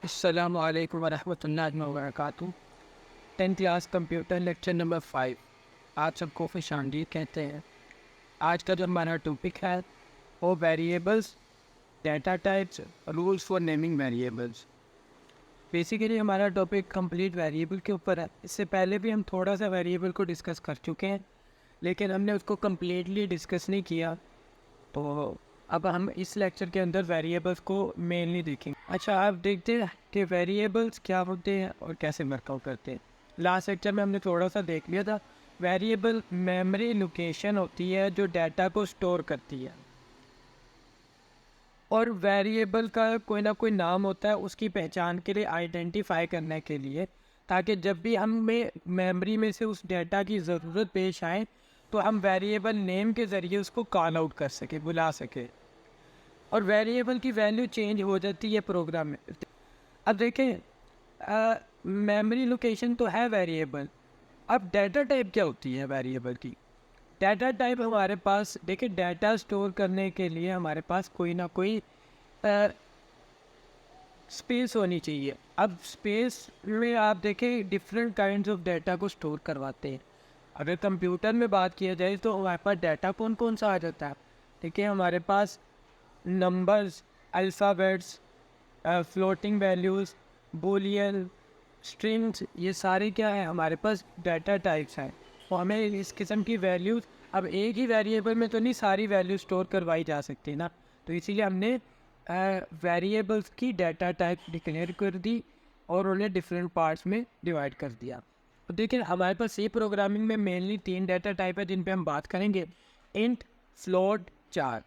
अस्सलामु अलैकुम वरहमतुल्लाहि वबरकातुहू। 10th class computer lecture number 5। आप सबको खुश आमदीद कहते हैं। आज का जो हमारा टॉपिक है वो variables, data types, rules for naming variables. Basically हमारा टॉपिक कंप्लीट वेरिएबल के ऊपर है। इससे पहले भी हम थोड़ा सा वेरिएबल को डिस्कस कर चुके हैं, लेकिन हमने उसको कम्प्लीटली डिस्कस नहीं किया। तो अब हम इस लेक्चर के अंदर वेरिएबल्स को मेनली देखेंगे। अच्छा, आप देखते हैं कि वेरिएबल्स क्या होते हैं और कैसे वर्कआउट करते हैं। लास्ट लेक्चर में हमने थोड़ा सा देख लिया था। वेरिएबल मेमोरी लोकेशन होती है जो डाटा को स्टोर करती है, और वेरिएबल का कोई ना कोई नाम होता है उसकी पहचान के लिए, आइडेंटिफाई करने के लिए, ताकि जब भी हमें मेमोरी में से उस डाटा की ज़रूरत पेश आए तो हम वेरिएबल नेम के ज़रिए उसको कॉल आउट कर सके, बुला सके। और वेरिएबल की वैल्यू चेंज हो जाती है प्रोग्राम में। अब देखें, मेमोरी लोकेशन तो है वेरिएबल। अब डाटा टाइप क्या होती है वेरिएबल की? डाटा टाइप हमारे पास, देखिए, डाटा स्टोर करने के लिए हमारे पास कोई ना कोई स्पेस होनी चाहिए। अब स्पेस में आप देखें डिफरेंट काइंड्स ऑफ डाटा को स्टोर करवाते हैं। अगर कंप्यूटर में बात किया जाए तो हमारे पास डाटा कौन कौन सा आ जाता है? देखिए, हमारे पास numbers, alphabets, floating values, Boolean, strings, ये सारे क्या है हमारे पास डाटा टाइप्स हैं। तो हमें इस किस्म की वैल्यूज़, अब एक ही वेरिएबल में तो नहीं सारी वैल्यू स्टोर करवाई जा सकती ना, तो इसीलिए हमने वेरिएबल्स की डाटा टाइप डिक्लेयर कर दी और उन्हें डिफरेंट पार्ट्स में डिवाइड कर दिया। तो देखिए, हमारे पास सी प्रोग्रामिंग में मेनली 3 डाटा टाइप है जिन पे हम बात करेंगे। इंट, फ्लोट, चार।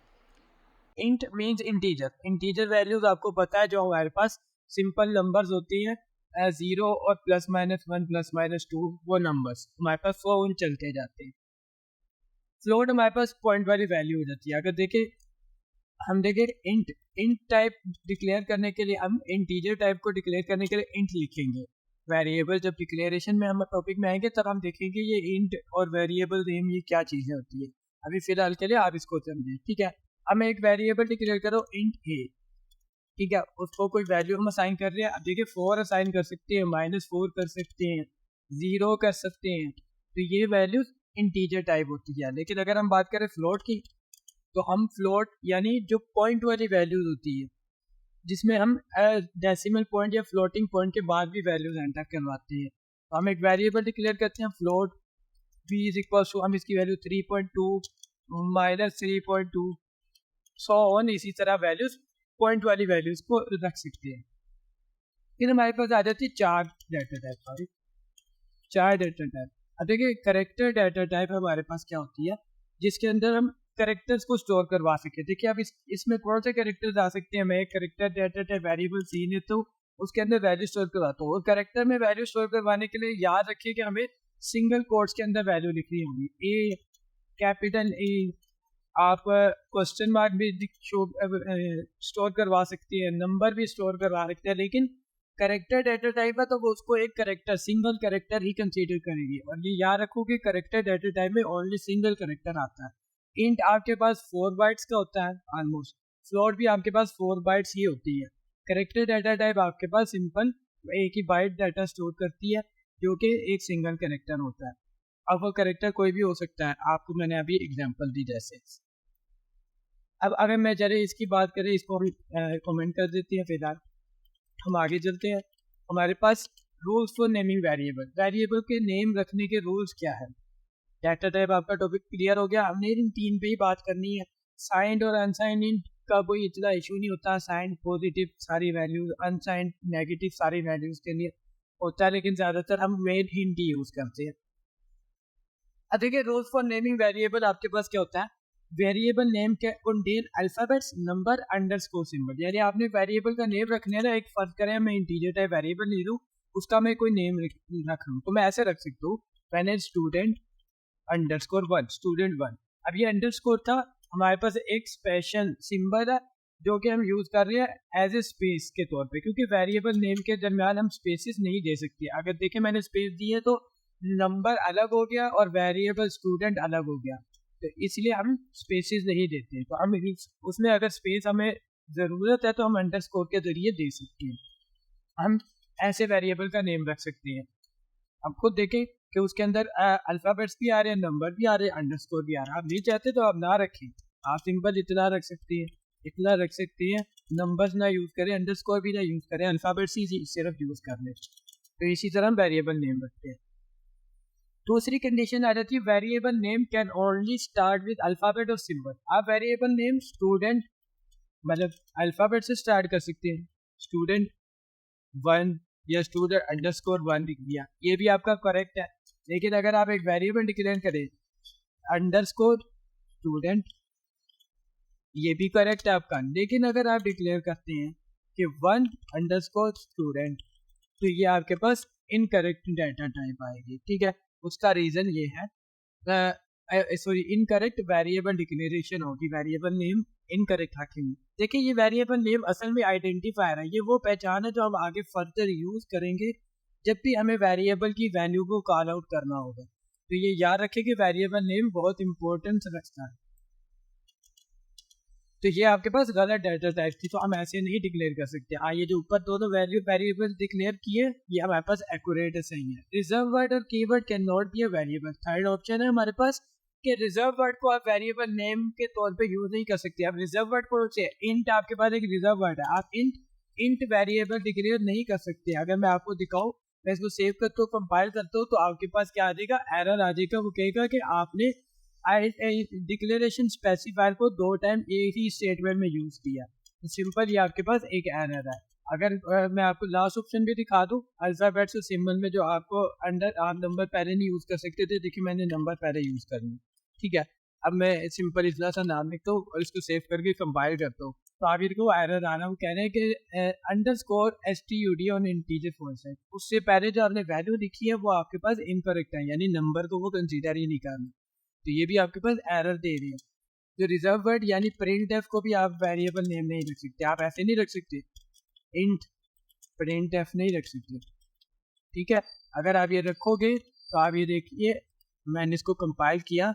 Int means integer. Integer values आपको पता है जो हमारे पास सिंपल नंबर्स होती हैं, 0 और +-1 +-2, वो नंबर्स हमारे पास वो उन चलते जाते हैं। फ्लोट हमारे पास पॉइंट वाली वैल्यू हो जाती है। अगर देखें, हम देखें इंट, इंट टाइप डिक्लेयर करने के लिए हम इंटीजर टाइप को डिक्लेयर करने के लिए इंट लिखेंगे। वेरिएबल जब डिक्लेरेशन में हम टॉपिक में आएंगे तब हम देखेंगे ये इंट और वेरिएबल नेम ये क्या चीज़ें होती है। अभी फिलहाल के लिए आप इसको समझें, ठीक है। अब मैं एक वेरिएबल डिक्लेयर करो इंट ए, ठीक है, उसको कोई वैल्यू हम असाइन कर रहे हैं। अब देखिए, 4 असाइन कर सकते हैं, -4 कर सकते हैं, 0 कर सकते हैं, तो ये वैल्यूज इंटीजर टाइप होती है। लेकिन अगर हम बात करें फ्लोट की, तो हम फ्लोट यानी जो पॉइंट वाली वैल्यूज होती है, जिसमें हम डेसिमल पॉइंट या फ्लोटिंग पॉइंट के बाद भी वैल्यूज एंटर करवाते हैं, तो हम एक वेरिएबल डिक्लेयर करते हैं float v is equal to, हम इसकी वैल्यू 3.2 -3.2 सो ऑन, इसी तरह वैल्यूज पॉइंट वाली वैल्यूज को रख सकते हैं। फिर हमारे पास आ जाती है चार डाटा टाइप, सॉरी, चार डाटा टाइप। अब देखिए, करेक्टर डाटा टाइप हमारे पास क्या होती है, जिसके अंदर हम करेक्टर्स को स्टोर करवा सके। देखिए, अब इसमें कौन से करेक्टर्स आ सकते हैं? मैं एक character data type variable C ने तो उसके अंदर वैल्यू स्टोर करवाता हूँ, और करेक्टर में वैल्यू स्टोर करवाने के लिए याद रखिए कि हमें सिंगल कोट्स के अंदर वैल्यू लिखनी होगी। ए, कैपिटल ए, आप क्वेश्चन मार्क भी स्टोर करवा सकती है, नंबर भी स्टोर करवा सकते हैं, लेकिन करेक्टर डाटा टाइप है तो वो उसको एक करेक्टर, सिंगल करेक्टर ही कंसीडर करेंगे। और ये याद रखो कि करेक्टर डाटा टाइप में ओनली सिंगल करेक्टर आता है। इंट आपके पास 4 बाइट्स का होता है ऑलमोस्ट, फ्लोट भी आपके पास 4 बाइट्स ही होती है। करेक्टर डाटा टाइप आपके पास सिंपल एक ही बाइट डाटा स्टोर करती है, जो कि एक सिंगल करेक्टर होता है। अब वो करेक्टर कोई भी हो सकता है, आपको मैंने अभी एग्जांपल दी जैसे। अब अगर मैं जरा इसकी बात करें, इसको हम कमेंट कर देते हैं। फिलहाल हम आगे चलते हैं। हमारे पास rules for naming variable, variable के नेम रखने के रूल्स क्या है। डाटा टाइप आपका टॉपिक क्लियर हो गया। हमने इन 3 पे ही बात करनी है। साइंड और अनसाइंड इंट का कोई इतना इशू नहीं होता। साइंड पॉजिटिव सारी वैल्यूज, अनसाइंड नेगेटिव सारी वैल्यूज के लिए होता है, लेकिन ज़्यादातर हम मेन हिंट ही यूज़ करते हैं। अब देखिए, रूल्स फॉर नेमिंग वेरिएबल आपके पास क्या होता है। वेरिएबल नेम के contain alphabets, number, underscore symbol. यानी आपने वेरिएबल का नेम रखने ना, एक फर्क करें, मैं इंटीजर टाइप वेरिएबल ले लूँ, उसका मैं कोई नेम रख लूँ, तो मैं ऐसे रख सकता हूँ, व्हेन स्टूडेंट अंडरस्कोर 1, स्टूडेंट 1। अब ये अंडरस्कोर था, हमारे पास एक स्पेशल सिंबल है जो कि हम यूज कर रहे हैं एज ए स्पेस के तौर पे, क्योंकि वेरिएबल नेम के दरमियान हम स्पेसेस नहीं दे सकते। अगर देखें, मैंने स्पेस दी है तो नंबर अलग हो गया और वेरिएबल स्टूडेंट अलग हो गया, तो इसलिए हम स्पेसेस नहीं देते। तो हम उसमें अगर स्पेस हमें ज़रूरत है तो हम अंडरस्कोर के ज़रिए दे सकते हैं। हम ऐसे वेरिएबल का नेम रख सकते हैं। अब खुद देखें कि उसके अंदर अल्फ़ाबेट्स भी आ रहे हैं, नंबर भी आ रहे हैं, अंडरस्कोर भी आ रहा है। आप नहीं चाहते तो आप ना रखें, आप सिंपल इतना रख सकती हैं, इतना रख सकती हैं, नंबर्स ना यूज़ करें, अंडरस्कोर भी ना यूज़ करें, अल्फ़ाबेट्स ही सिर्फ यूज़ कर लें। तो इसी तरह हम वेरिएबल नेम रखते हैं। दूसरी कंडीशन आ जाती है variable name can only start with alphabet और सिंबल। आप वेरिएबल नेम स्टूडेंट मतलब अल्फ़ाबेट से स्टार्ट कर सकते हैं, स्टूडेंट 1 या स्टूडेंट अंडरस्कोर 1 लिख दिया, ये भी आपका करेक्ट है। लेकिन अगर आप एक वेरिएबल डिक्लेयर करें अंडरस्कोर स्टूडेंट, ये भी करेक्ट है आपका। लेकिन अगर आप डिक्लेयर करते हैं कि 1 अंडरस्कोर स्टूडेंट, तो ये आपके पास इनकरेक्ट डाटा टाइप आएगी। ठीक है, उसका रीज़न ये है सॉरी इनकरेक्ट वेरिएबल डिक्लेरेशन होगी, वेरिएबल नेम इनकरेक्ट रखेंगे। देखिए ये वेरिएबल नेम असल में आइडेंटिफायर है, ये वो पहचान है जो हम आगे फर्दर यूज़ करेंगे जब भी हमें वेरिएबल की वैल्यू को कॉल आउट करना होगा। तो ये याद रखें कि वेरिएबल नेम बहुत इंपॉर्टेंस रखता है। तो ये आपके पास गलत डाटा टाइप थी, तो हम ऐसे नहीं डिक्लेयर कर सकते। ये जो ऊपर दोनों वेरिएबल डिक्लेयर किए ये हमारे पास एक्यूरेट सही है। रिजर्व वर्ड और keyword can not be a variable. Third option है हमारे पास कि रिजर्व वर्ड को आप वेरिएबल नेम के तौर पे यूज नहीं कर सकते। आप रिजर्व वर्ड को इंट, आपके पास एक रिजर्व वर्ड है, आप इंट वेरिएबल डिक्लेयर नहीं कर सकते। अगर मैं आपको दिखाऊं, मैं इसको सेव करता हूँ, कंपाइल करता हूँ, तो आपके पास क्या आ जाएगा, एरर आ जाएगा। वो कहेगा कि आपने डिक्लेरेशन स्पेसिफायर को 2 टाइम एक ही स्टेटमेंट में यूज किया। तो सिंपल ये आपके पास एक एरर है। अगर मैं आपको लास्ट ऑप्शन भी दिखा दूं, अल्फाबेट्स और सिंबल में जो आपको अंडर आप नंबर पहले नहीं यूज कर सकते थे, देखिए मैंने नंबर पहले यूज कर लिया। ठीक है, अब मैं सिंपल इतना सा नाम लिखता हूँ और इसको सेव करके कंपाइल करता हूँ, तो आप इनको एरर आना, वो कह रहे हैं कि underscore std on integer format है, उससे पहले जो आपने वैल्यू लिखी है वो आपके पास इनकरेक्ट है, यानी नंबर को वो कंसीडर ही नहीं करना। तो ये भी आपके पास एरर दे रही है। जो रिजर्व वर्ड यानी printf को भी आप वेरिएबल नेम नहीं रख सकते, आप ऐसे नहीं रख सकते, इंट printf नहीं रख सकते। ठीक है, अगर आप ये रखोगे तो आप ये देखिए, मैंने इसको कंपाइल किया,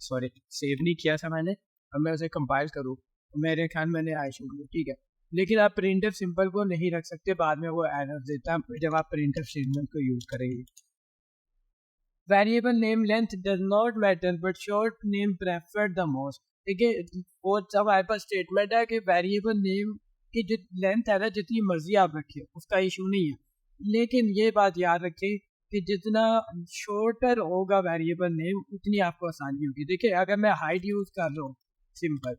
सॉरी सेव नहीं किया था मैंने, अब मैं उसे कंपाइल करूँ तो मेरे ख्याल मैंने आई शुड। ठीक है, लेकिन आप printf सिंपल को नहीं रख सकते, बाद में वो एरर देता है जब आप printf स्टेटमेंट को यूज करेंगे। Variable name length does not matter but short name preferred the most. देखिए वो सब हमारे पास स्टेटमेंट है कि वेरिएबल नेम की जो लेंथ है ना, जितनी मर्जी आप रखिए उसका इशू नहीं है, लेकिन ये बात याद रखें कि जितना शॉर्टर होगा वेरिएबल नेम उतनी आपको आसानी होगी। देखिए अगर मैं हाइट यूज़ कर रहा हूँ सिंपल,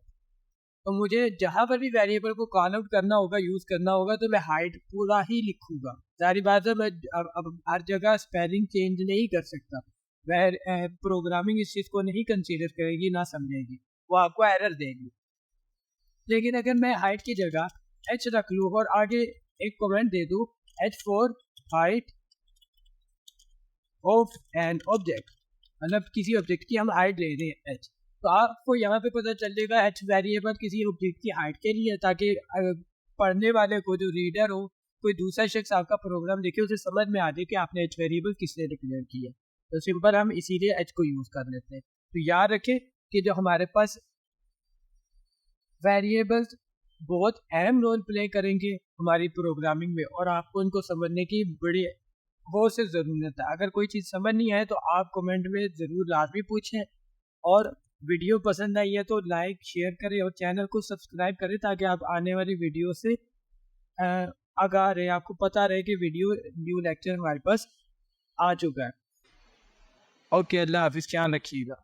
तो मुझे जहाँ पर भी वेरिएबल को कॉल आउट करना होगा, यूज़ करना होगा, तो मैं हाइट पूरा ही लिखूंगा। सारी बात है, मैं अब हर जगह स्पेलिंग चेंज नहीं कर सकता। वह प्रोग्रामिंग इस चीज़ को नहीं कंसीडर करेगी, ना समझेगी, वो आपको एरर देगी। लेकिन अगर मैं हाइट की जगह एच रख लूँ और आगे एक कमेंट दे दूँ, H for height of an object, मतलब किसी ऑब्जेक्ट की हम हाइट ले रहे हैं एच, तो आपको यहाँ पे पता चलेगा एच वेरिएबल किसी ऑब्जेक्ट की हाइट के लिए, ताकि पढ़ने वाले को, जो रीडर हो, कोई दूसरा शख्स आपका प्रोग्राम देखे, उसे समझ में आ जाए कि आपने एच वेरिएबल किसने डिक्लेयर की है। तो सिंपल हम इसीलिए एच को यूज़ कर लेते हैं। तो याद रखें कि जो हमारे पास वेरिएबल्स बहुत अहम रोल प्ले करेंगे हमारी प्रोग्रामिंग में, और आपको इनको समझने की बड़ी बहुत से ज़रूरत है। अगर कोई चीज़ समझ नहीं आए तो आप कमेंट में ज़रूर लाजमी पूछें, और वीडियो पसंद आई है तो लाइक शेयर करें और चैनल को सब्सक्राइब करें, ताकि आप आने वाली वीडियो से आगाह रहे, आपको पता रहे कि वीडियो न्यू लेक्चर हमारे पास आ चुका है। ओके, अल्लाह हाफिज़, ख्याल रखिएगा।